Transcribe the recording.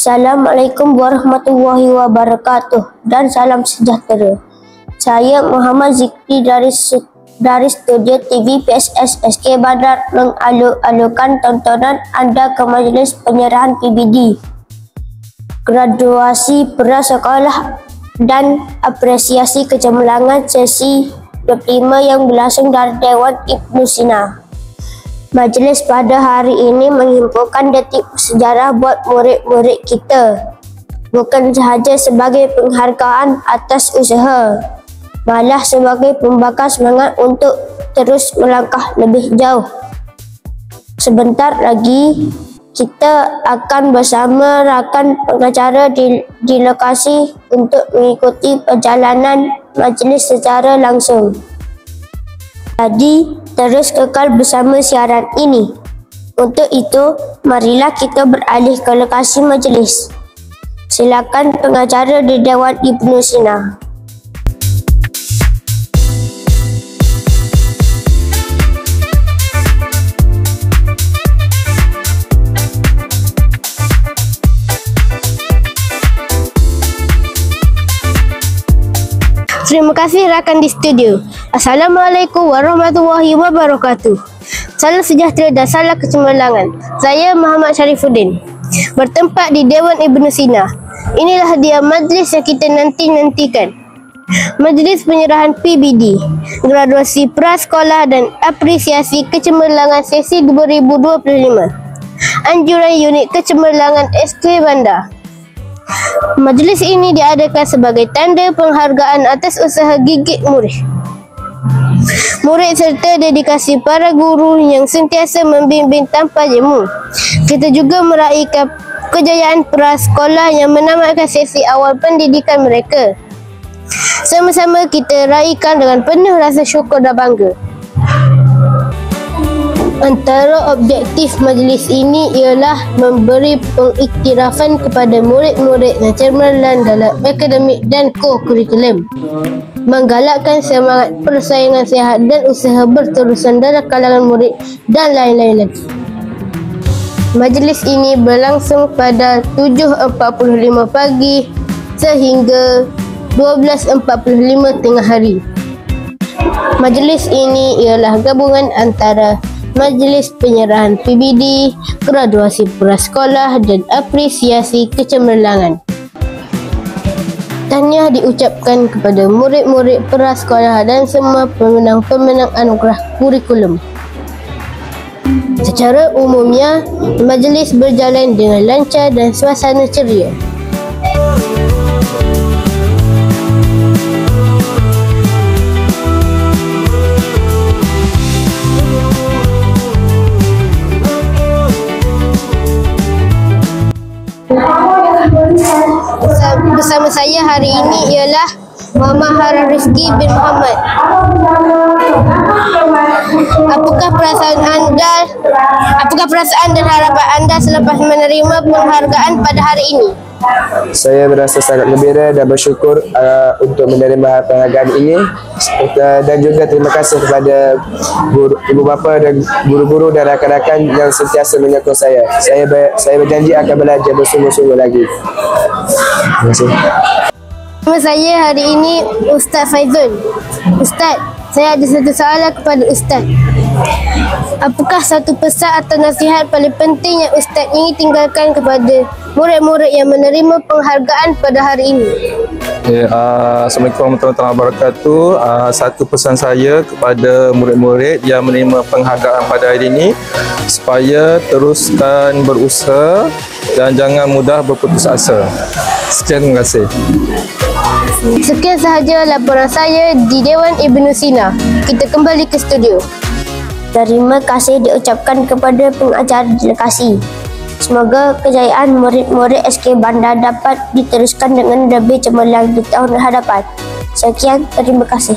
Assalamualaikum warahmatullahi wabarakatuh dan salam sejahtera. Saya Muhammad Zikri dari Studio TV PSS SK Bandar mengalu-alukan tontonan anda ke majlis penyerahan PBD, graduasi prasekolah dan apresiasi kecemerlangan sesi 25 yang berlangsung dari Dewan Ibnu Sina. Majlis pada hari ini menghimpunkan detik sejarah buat murid-murid kita. Bukan sahaja sebagai penghargaan atas usaha, malah sebagai pembakar semangat untuk terus melangkah lebih jauh. Sebentar lagi kita akan bersama rakan pengacara di lokasi untuk mengikuti perjalanan majlis secara langsung. Jadi, terus kekal bersama siaran ini. Untuk itu, marilah kita beralih ke lokasi majlis. Silakan pengacara di Dewan Ibnu Sina. Terima kasih rakan di studio. Assalamualaikum warahmatullahi wabarakatuh. Salam sejahtera dan salam kecemerlangan. Saya Muhammad Syarifuddin, bertempat di Dewan Ibnu Sina. Inilah dia majlis yang kita nantikan. Majlis penyerahan PBD, graduasi prasekolah dan apresiasi kecemerlangan sesi 2025. Anjuran unit kecemerlangan SK Bandar. Majlis ini diadakan sebagai tanda penghargaan atas usaha gigih murid serta dedikasi para guru yang sentiasa membimbing tanpa jemu. Kita juga meraihkan kejayaan prasekolah yang menamatkan sesi awal pendidikan mereka. Sama-sama kita raihkan dengan penuh rasa syukur dan bangga. Antara objektif majlis ini ialah memberi pengiktirafan kepada murid-murid yang cemerlang dalam akademik dan co-kurikulum, menggalakkan semangat persaingan sihat dan usaha berterusan dalam kalangan murid dan lain-lain lagi. Majlis ini berlangsung pada 7.45 pagi sehingga 12.45 tengah hari. Majlis ini ialah gabungan antara Majlis penyerahan PBD, graduasi prasekolah dan apresiasi kecemerlangan. Tahniah diucapkan kepada murid-murid prasekolah dan semua pemenang-pemenang anugerah kurikulum. Secara umumnya, majlis berjalan dengan lancar dan suasana ceria. Bersama saya hari ini ialah Muhammad Harun Rizki bin Muhammad. Apakah perasaan dan harapan anda selepas menerima penghargaan pada hari ini? Saya merasa sangat gembira dan bersyukur untuk menerima penghargaan ini, dan juga terima kasih kepada ibu bapa dan guru-guru dan rakan-rakan yang sentiasa menyokong saya. Saya berjanji akan belajar bersungguh-sungguh lagi. Terima kasih. Nama saya hari ini Ustaz Faizul. Ustaz, saya ada satu soalan kepada Ustaz. Apakah satu pesan atau nasihat paling penting yang Ustaz ingin tinggalkan kepada murid-murid yang menerima penghargaan pada hari ini? Assalamualaikum warahmatullahi wabarakatuh. Satu pesan saya kepada murid-murid yang menerima penghargaan pada hari ini, supaya teruskan berusaha dan jangan mudah berputus asa. Sekian, terima kasih. Sekian sahaja laporan saya di Dewan Ibnu Sina. Kita kembali ke studio. Terima kasih diucapkan kepada pengacara di lokasi. Semoga kejayaan murid-murid SK Bandar dapat diteruskan dengan lebih cemerlang di tahun hadapan. Sekian, terima kasih.